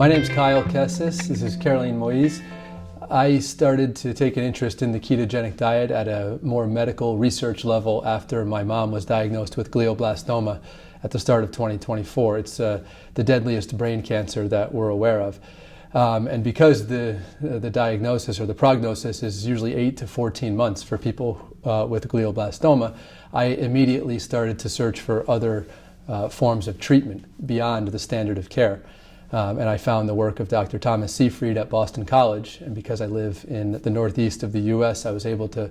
My name's Kyle Kesses. This is Caroleen Moise. I started to take an interest in the ketogenic diet at a more medical research level after my mom was diagnosed with glioblastoma at the start of 2024. It's the deadliest brain cancer that we're aware of. And because the diagnosis or the prognosis is usually 8 to 14 months for people with glioblastoma, I immediately started to search for other forms of treatment beyond the standard of care. And I found the work of Dr. Thomas Seyfried at Boston College. And because I live in the northeast of the U.S., I was able to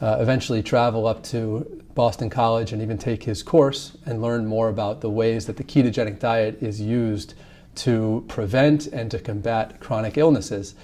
eventually travel up to Boston College and even take his course and learn more about the ways that the ketogenic diet is used to prevent and to combat chronic illnesses.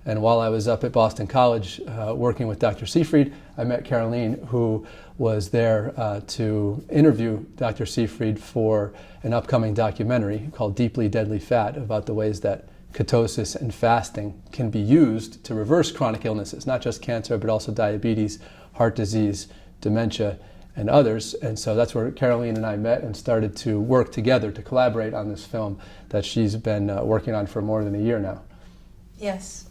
And while I was up at Boston College working with Dr. Seyfried, I met Caroleen, who was there to interview Dr. Seyfried for an upcoming documentary called Deeply Deadly Fat, about the ways that ketosis and fasting can be used to reverse chronic illnesses, not just cancer, but also diabetes, heart disease, dementia, and others. And so that's where Caroleen and I met and started to work together to collaborate on this film that she's been working on for more than a year now. Yes.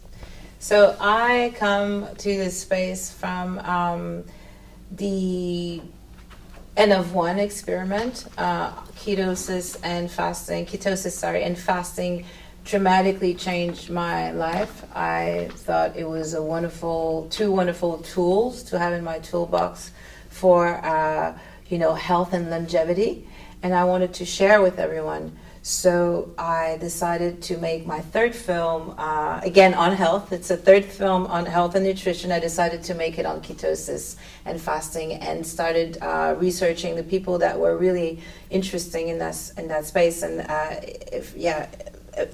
So I come to this space from the N of 1 experiment. Ketosis and fasting dramatically changed my life. I thought it was two wonderful tools to have in my toolbox for health and longevity, and I wanted to share with everyone. So I decided to make my third film, again on health. It's a third film on health and nutrition. I decided to make it on ketosis and fasting, and started researching the people that were really interesting in that space. And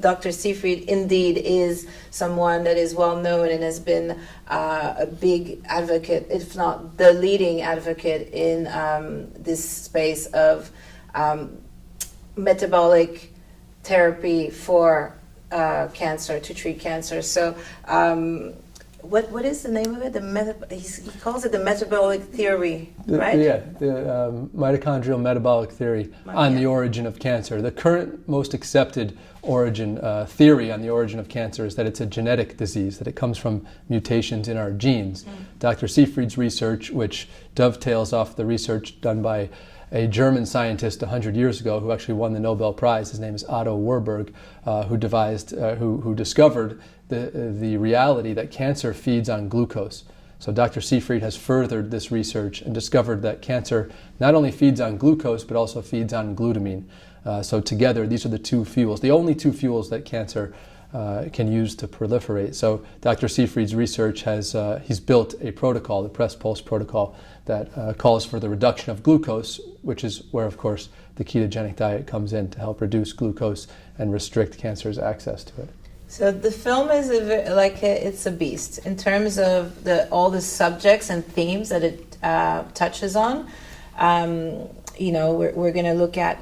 Dr. Seyfried indeed is someone that is well known and has been a big advocate, if not the leading advocate, in this space of metabolic therapy for cancer, to treat cancer. So what is the name of it? He calls it the metabolic theory, right? The mitochondrial metabolic theory on the origin of cancer. The current most accepted theory on the origin of cancer is that it's a genetic disease, that it comes from mutations in our genes. Dr. Seyfried's research, which dovetails off the research done by a German scientist 100 years ago who actually won the Nobel Prize. His name is Otto Warburg, who discovered the reality that cancer feeds on glucose. So Dr. Seyfried has furthered this research and discovered that cancer not only feeds on glucose, but also feeds on glutamine. So together, these are the two fuels, the only two fuels that cancer can use to proliferate. So Dr. Seyfried's research he's built a protocol, the press pulse protocol, that calls for the reduction of glucose, which is where, of course, the ketogenic diet comes in to help reduce glucose and restrict cancer's access to it. So the film is it's a beast in terms of all the subjects and themes that it touches on. We're going to look at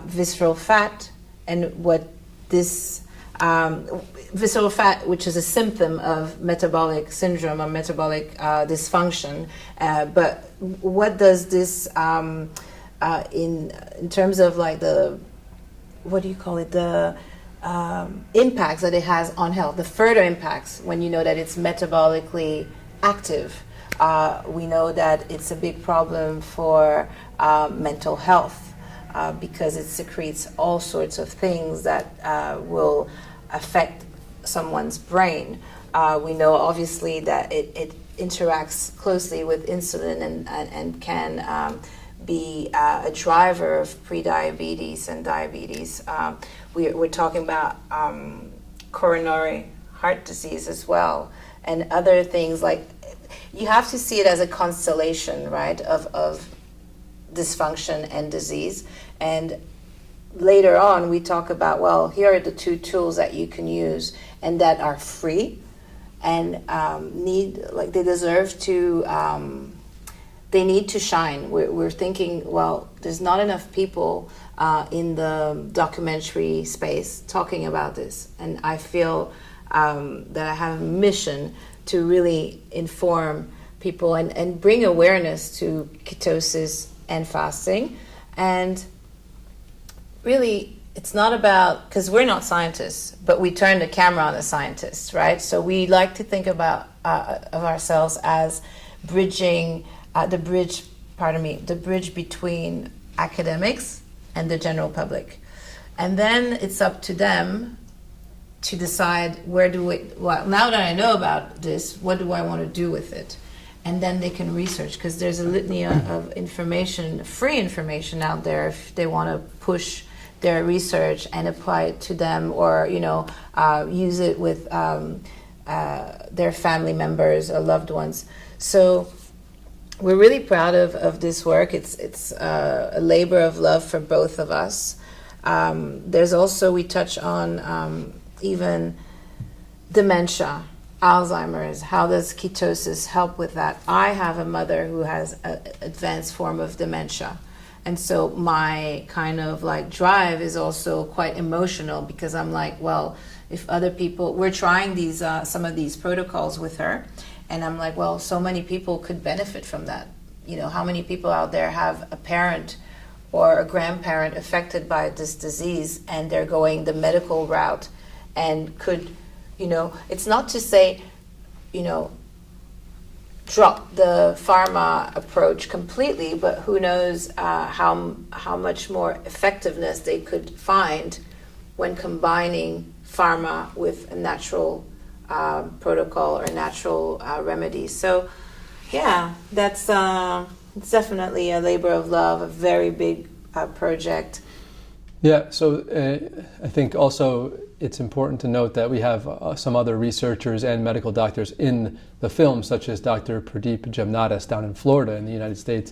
visceral fat and what this visceral fat, which is a symptom of metabolic syndrome or metabolic dysfunction. But what does this, in terms of like the impacts that it has on health, the further impacts when you know that it's metabolically active. We know that it's a big problem for mental health because it secretes all sorts of things that will affect someone's brain. We know obviously that it interacts closely with insulin and can be a driver of prediabetes and diabetes. We're talking about coronary heart disease as well, and other things. Like, you have to see it as a constellation, right, of dysfunction and disease. And later on, we talk about, well, here are the two tools that you can use and that are free and they need to shine. We're thinking, well, there's not enough people in the documentary space talking about this. And I feel that I have a mission to really inform people and bring awareness to ketosis and fasting, and really it's not about, because we're not scientists, but we turn the camera on the scientists, right? So we like to think about of ourselves as bridging the bridge between academics and the general public. And then it's up to them to decide well, now that I know about this, what do I want to do with it? And then they can research, because there's a litany of information, free information out there if they want to push their research and apply it to them, or use it with their family members or loved ones. So we're really proud of this work. It's a labor of love for both of us. There's also, we touch on even dementia, Alzheimer's. How does ketosis help with that? I have a mother who has an advanced form of dementia. And so my kind of like drive is also quite emotional, because I'm like, well, if other people, we're trying these some of these protocols with her, and I'm like, well, so many people could benefit from that. How many people out there have a parent or a grandparent affected by this disease, and they're going the medical route, and could, it's not to say, drop the pharma approach completely, but who knows how much more effectiveness they could find when combining pharma with a natural protocol or natural remedy. So yeah, that's it's definitely a labor of love, a very big project. Yeah, so I think also it's important to note that we have some other researchers and medical doctors in the film, such as Dr. Pradeep Jamnadas down in Florida in the United States.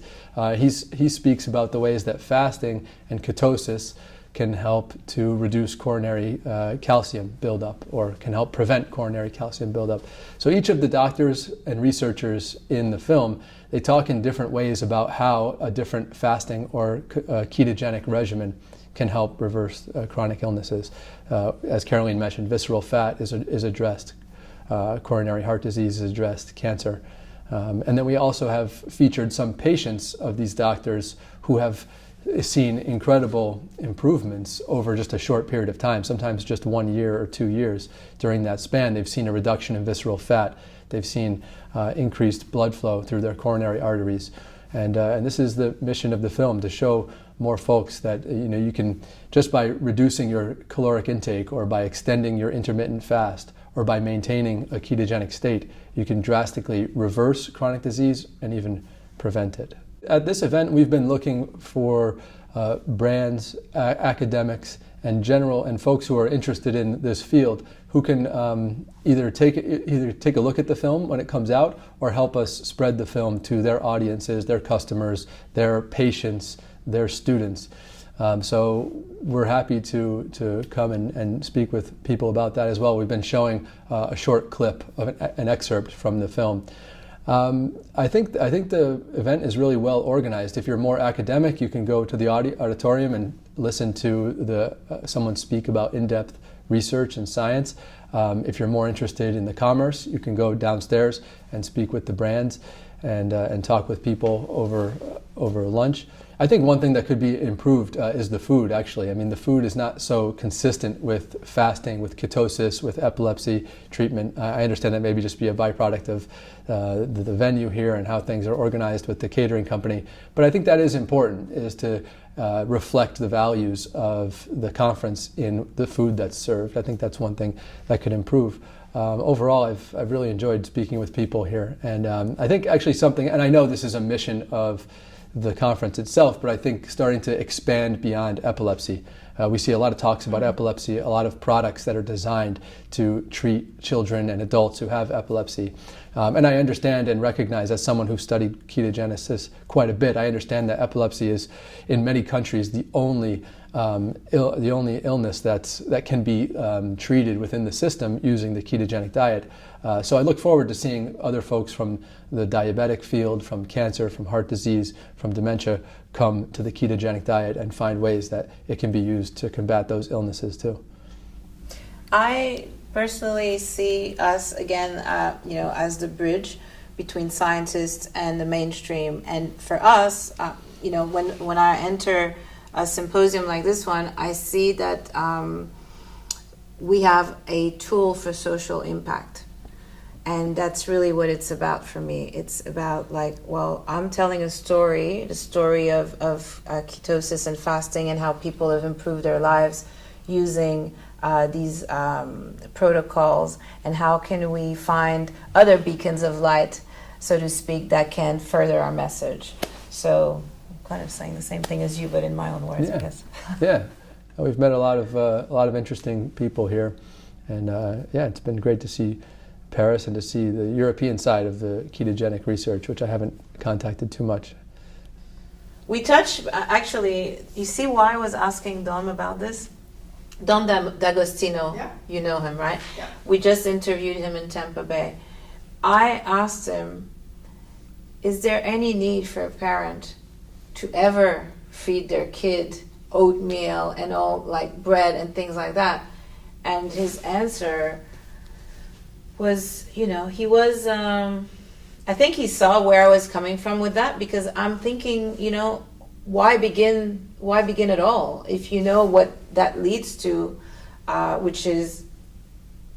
He speaks about the ways that fasting and ketosis can help to reduce coronary calcium buildup, or can help prevent coronary calcium buildup. So each of the doctors and researchers in the film, they talk in different ways about how a different fasting or ketogenic regimen can help reverse chronic illnesses. As Caroleen mentioned, visceral fat is addressed, coronary heart disease is addressed, cancer. And then we also have featured some patients of these doctors who have seen incredible improvements over just a short period of time, sometimes just 1 year or 2 years. During that span, they've seen a reduction in visceral fat. They've seen increased blood flow through their coronary arteries. And this is the mission of the film, to show more folks that you can, just by reducing your caloric intake, or by extending your intermittent fast, or by maintaining a ketogenic state, you can drastically reverse chronic disease and even prevent it. At this event, we've been looking for brands, academics, and folks who are interested in this field, who can either take a look at the film when it comes out, or help us spread the film to their audiences, their customers, their patients, their students. So we're happy to come and speak with people about that as well. We've been showing a short clip of an excerpt from the film. I think the event is really well organized. If you're more academic, you can go to the auditorium and listen to someone speak about in-depth research and science. If you're more interested in the commerce, you can go downstairs and speak with the brands and talk with people over lunch. I think one thing that could be improved is the food, actually. I mean, the food is not so consistent with fasting, with ketosis, with epilepsy treatment. I understand that maybe just be a byproduct of the venue here and how things are organized with the catering company. But I think that is important, is to reflect the values of the conference in the food that's served. I think that's one thing that could improve. Overall, I've really enjoyed speaking with people here. And I think actually something, and I know this is a mission of the conference itself, but I think starting to expand beyond epilepsy. We see a lot of talks about epilepsy, a lot of products that are designed to treat children and adults who have epilepsy. And I understand and recognize, as someone who studied ketogenesis quite a bit, I understand that epilepsy is, in many countries, the only illness that can be treated within the system using the ketogenic diet. So I look forward to seeing other folks from the diabetic field, from cancer, from heart disease, from dementia, come to the ketogenic diet and find ways that it can be used to combat those illnesses too. I personally see us again, as the bridge between scientists and the mainstream. And for us, when I enter a symposium like this one, I see that we have a tool for social impact. And that's really what it's about for me. It's about like, well, I'm telling a story, the story of ketosis and fasting and how people have improved their lives using these protocols, and how can we find other beacons of light, so to speak, that can further our message. So I'm kind of saying the same thing as you, but in my own words, I guess. Yeah, we've met a lot of interesting people here, and it's been great to see Paris and to see the European side of the ketogenic research, which I haven't contacted too much. We touched, actually, you see why I was asking Dom about this? Dom D'Agostino, You know him, right? Yeah. We just interviewed him in Tampa Bay. I asked him, is there any need for a parent to ever feed their kid oatmeal and all, like bread and things like that? And his answer was, he was, I think he saw where I was coming from with that, because I'm thinking, why begin at all if you know what that leads to, which is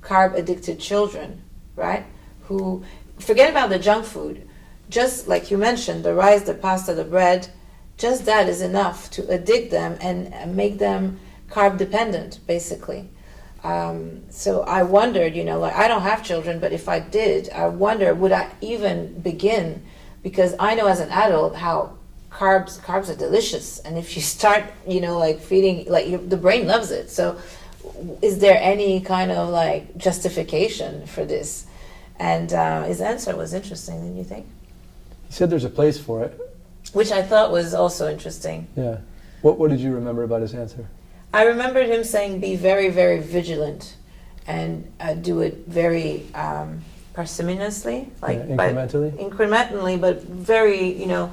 carb addicted children, right? Who forget about the junk food, just like you mentioned, the rice, the pasta, the bread, just that is enough to addict them and make them carb dependent, basically. So I wondered, I don't have children, but if I did, I wonder, would I even begin? Because I know as an adult how carbs are delicious, and if you start, feeding, the brain loves it. So is there any kind of justification for this? And his answer was interesting, didn't you think? He said there's a place for it, which I thought was also interesting. Yeah. What did you remember about his answer? I remembered him saying, be very, very vigilant, and do it very parsimoniously, incrementally, but very, you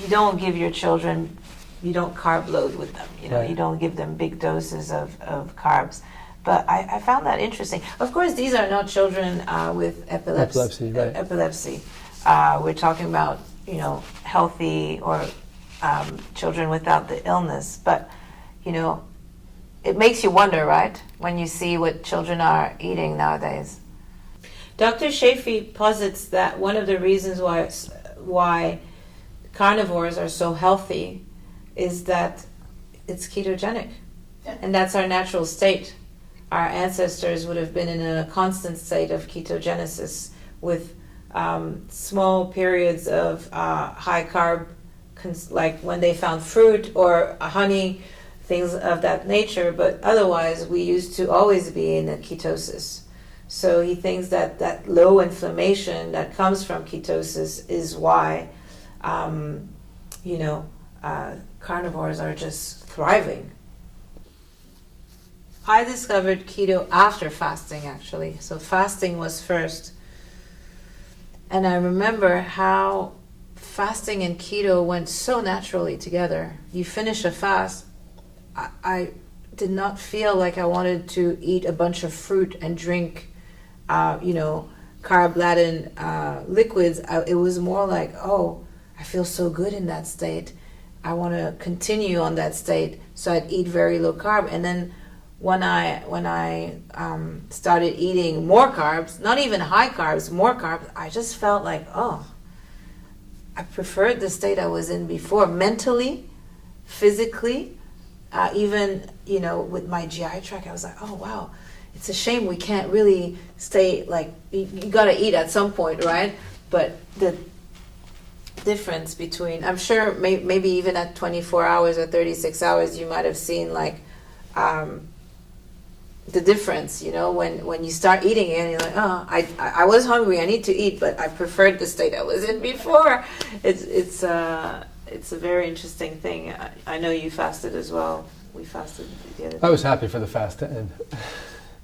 don't give your children, you don't carb load with them, Right. You don't give them big doses of carbs. But I found that interesting. Of course, these are not children with epilepsy. Right. Epilepsy. We're talking about, healthy or children without the illness. But, it makes you wonder, right, when you see what children are eating nowadays. Dr. Shafee posits that one of the reasons why carnivores are so healthy is that it's ketogenic. Yeah. And that's our natural state. Our ancestors would have been in a constant state of ketogenesis with small periods of high carb, like when they found fruit or honey, things of that nature, but otherwise we used to always be in a ketosis. So he thinks that low inflammation that comes from ketosis is why, carnivores are just thriving. I discovered keto after fasting, actually. So fasting was first. And I remember how fasting and keto went so naturally together. You finish a fast, I did not feel like I wanted to eat a bunch of fruit and drink, carb-laden liquids. It was more like, oh, I feel so good in that state. I want to continue on that state. So I'd eat very low carb. And then when I started eating more carbs, not even high carbs, more carbs, I just felt like, oh, I preferred the state I was in before, mentally, physically. Even, with my GI tract, I was like, oh, wow, it's a shame we can't really stay, you got to eat at some point, right? But the difference between, I'm sure maybe even at 24 hours or 36 hours, you might have seen, the difference, when you start eating it, and you're like, oh, I was hungry, I need to eat, but I preferred the state I was in before. It's a very interesting thing. I know you fasted as well. We fasted the other day. I was happy for the fast to end.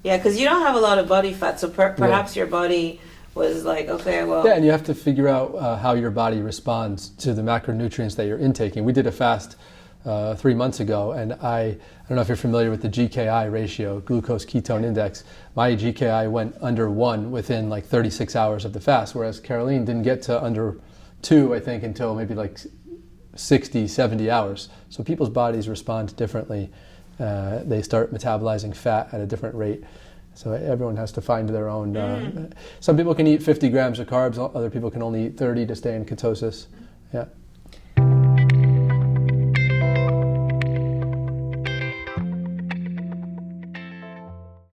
Yeah, because you don't have a lot of body fat, so perhaps your body was like, okay, well... Yeah, and you have to figure out how your body responds to the macronutrients that you're intaking. We did a fast 3 months ago, and I don't know if you're familiar with the GKI ratio, glucose ketone index. My GKI went under 1 within 36 hours of the fast, whereas Caroleen didn't get to under 2, I think, until maybe 60, 70 hours. So people's bodies respond differently. They start metabolizing fat at a different rate. So everyone has to find their own. Some people can eat 50 grams of carbs, other people can only eat 30 to stay in ketosis. Yeah.